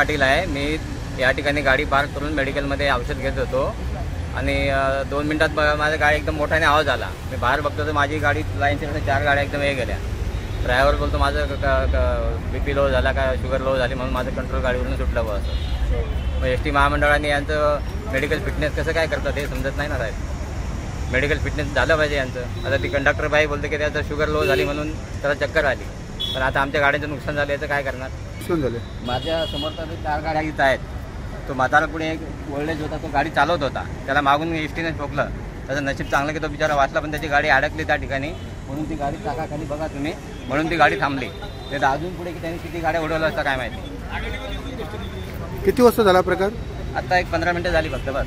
पाटील आहे। मी या ठिकाणी गाडी पार्क करून मेडिकलमध्ये औषध घेत होतो आणि 2 मिनिटात माझ्या गाडी एकदम मोठ्याने आवाज आला। मी बाहेर बघतो तर माझी गाडी लाईनच्या 4 गाड्या एकदम हे गेल्या। ड्रायव्हर बोलतो माझं BP लो झाला का शुगर लो झाली म्हणून माझं कंट्रोल गाडीवरून सुटलं बा असं। मग ST महामंडळाने यांचं मेडिकल फिटनेस कसं काय करतात हे समजत नाही ना साहेब। मेडिकल फिटनेस झालं पाहिजे यांचं। आता ती कंडक्टर बाई बोलते की त्याचं शुगर लो झाली म्हणून त्याला चक्कर आली, पण आता आमच्या गाड्यांचं नुकसान झालं याचं काय करणार? नुकसान झाले। माझ्या समोर तर 4 गाड्या इथं आहेत। तो म्हातारा पुढे एक ओल्डेज होता, तो गाडी चालवत होता, त्याला मागून STने ठोकलं। त्याचं नशीब चांगलं की तो बिचारा वाचला, पण त्याची गाडी अडकली त्या ठिकाणी म्हणून ती गाडी चाकाखाली बघा तुम्ही, म्हणून ती गाडी थांबली। नाही तर अजून पुढे की त्यांनी किती गाड्या उडवल्या असता काय माहिती। किती वाजता झाला प्रकार? आता एक 15 मिनिटं झाली फक्त बस।